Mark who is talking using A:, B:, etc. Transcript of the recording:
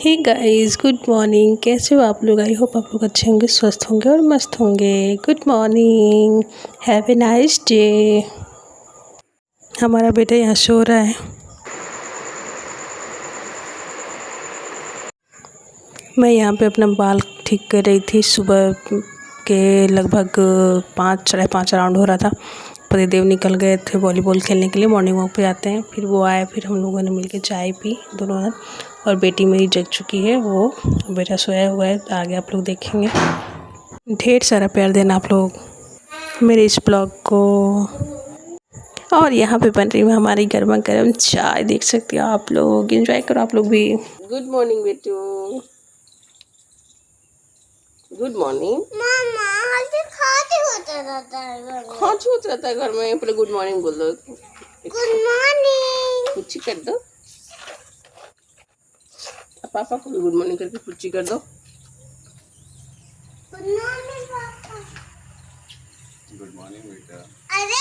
A: Hey guys, good morning. कैसे हो आप लोग? आई होप आप लोग अच्छे होंगे, स्वस्थ होंगे और मस्त होंगे। Good morning, have a nice day. हमारा बेटा यहाँ सो रहा है। मैं यहाँ पे अपना बाल ठीक कर रही थी। सुबह के लगभग 5 साढ़े 5 राउंड हो रहा था। पतिदेव निकल गए थे वॉलीबॉल खेलने के लिए, मॉर्निंग वॉक पे जाते हैं। फिर वो आए, फिर हम लोगों ने मिलके चाय पी दोनों हाथ। और बेटी मेरी जग चुकी है, वो बेटा सोया हुआ है। आगे आप लोग देखेंगे। ढेर सारा प्यार देना आप लोग मेरे इस ब्लॉग को। और यहाँ पे बन रही है हमारी गर्मा गर्म चाय, देख सकते हो आप लोग। एंजॉय करो आप लोग भी। गुड मॉर्निंग बेटू, गुड मॉर्निंग।
B: मामा हल्दी खाते होता रहता है घर में।
A: हाँ, छूत रहता है घर में। पहले गुड मॉर्निंग बोल दो।
B: Good morning.
A: पुच्ची कर दो। पापा को भी गुड मॉर्निंग करके पुच्ची कर दो।
B: गुड मॉर्निंग पापा।
C: गुड मॉर्निंग बेटा।
B: अरे